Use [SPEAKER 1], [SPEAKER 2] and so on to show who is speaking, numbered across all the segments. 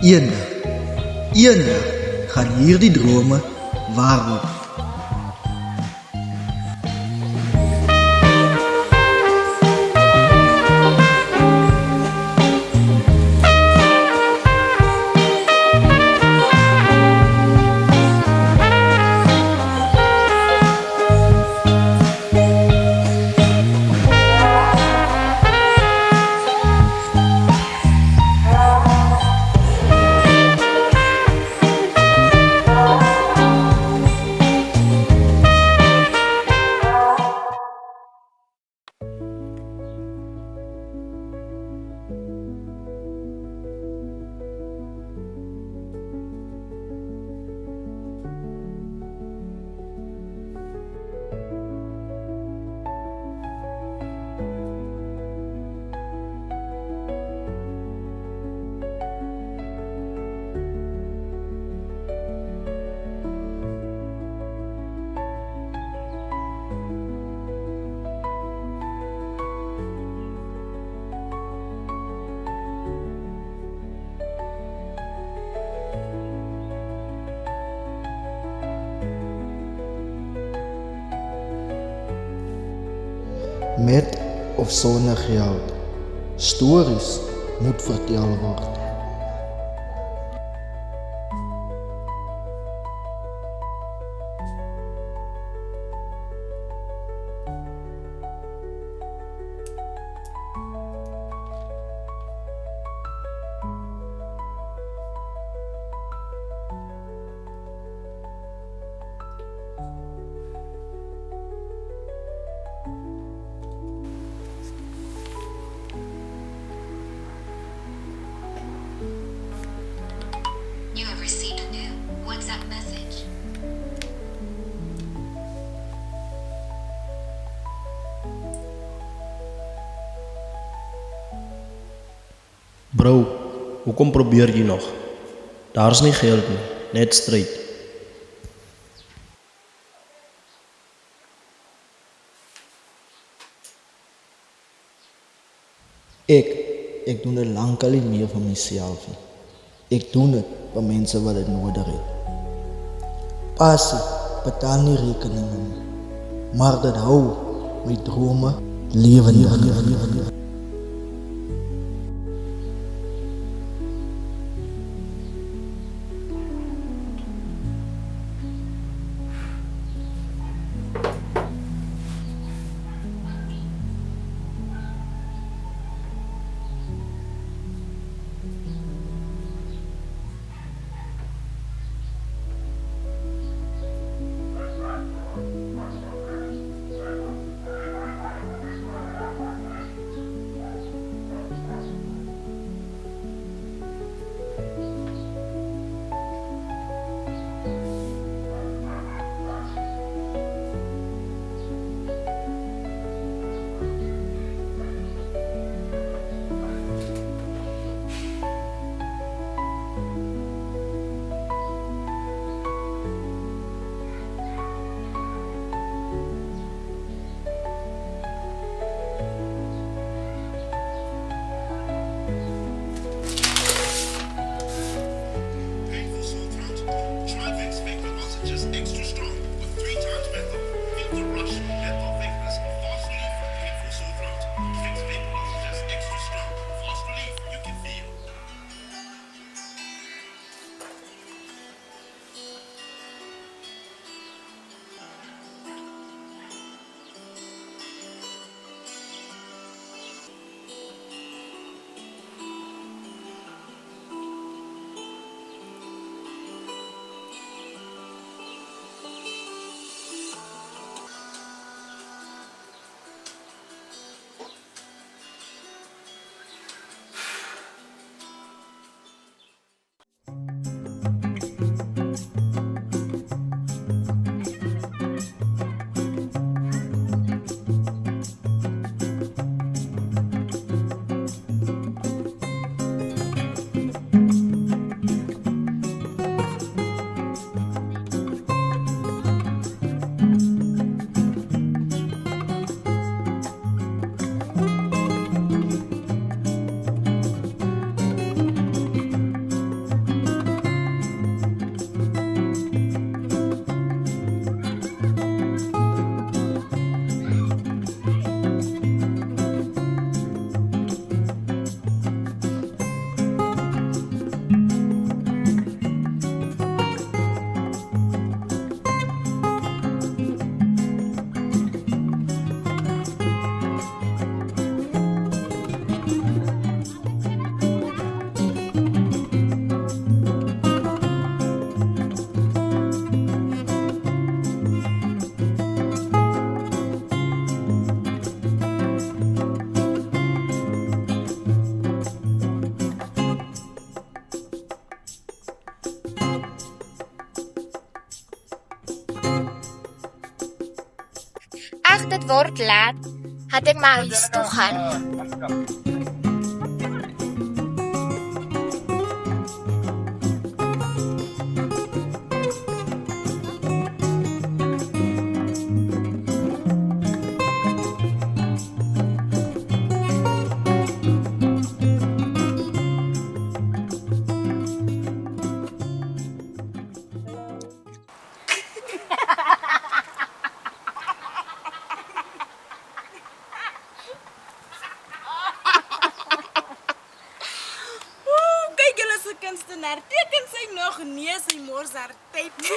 [SPEAKER 1] Eendag gaan hierdie drome waar word. Met of sonder geld, stories moet vertel word.
[SPEAKER 2] You have received a new WhatsApp message.
[SPEAKER 3] Bro, hoekom probeer jy nog? Daar's nie geld nie, net stryd.
[SPEAKER 1] Ek doen dit lankal nie meer vir myself nie. Ek doen dit vir mense wat dit nodig het. Passie betaal nie rekeninge nie, maar dit hou my drome lewendig.
[SPEAKER 4] zag dit word laat, had ek maar huis toe gaan.
[SPEAKER 5] Kyk julle se kunstenaar, teken sy nog nee, sy mors haar tyd nie.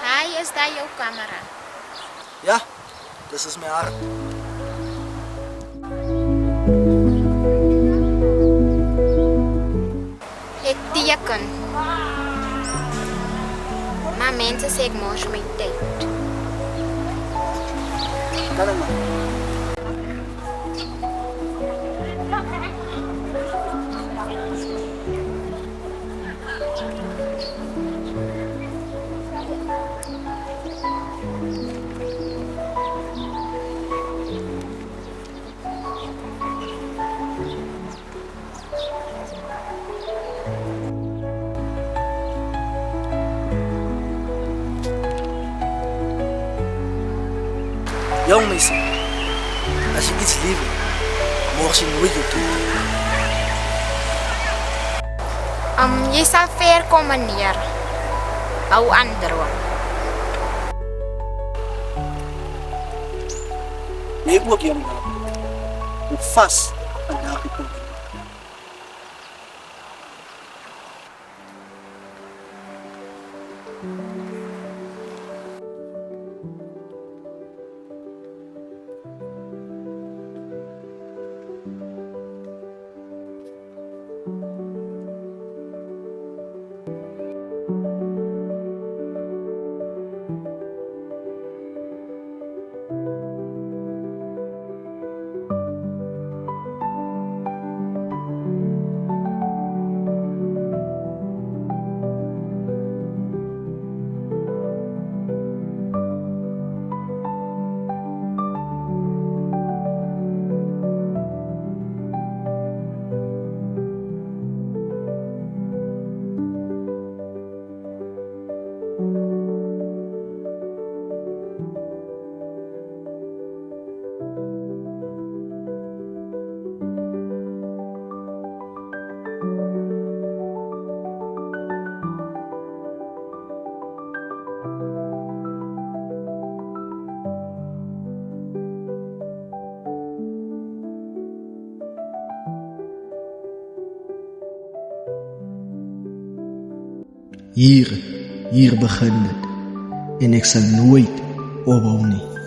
[SPEAKER 4] Hi, is daar jou kamera?
[SPEAKER 1] Ja, dis is my hart.
[SPEAKER 4] Ek teken. Maar mense sê ek mors my tyd.
[SPEAKER 1] Kalm maar. Jong meisie, as jy iets lief het, mag jy nooit jou toe.
[SPEAKER 4] Jy sal ver kom, meneer. Hou aan droom.
[SPEAKER 1] Nee, ook jong naam. Hoe vast aan daardie punt. Hier begin dit en ek sal nooit ophou nie.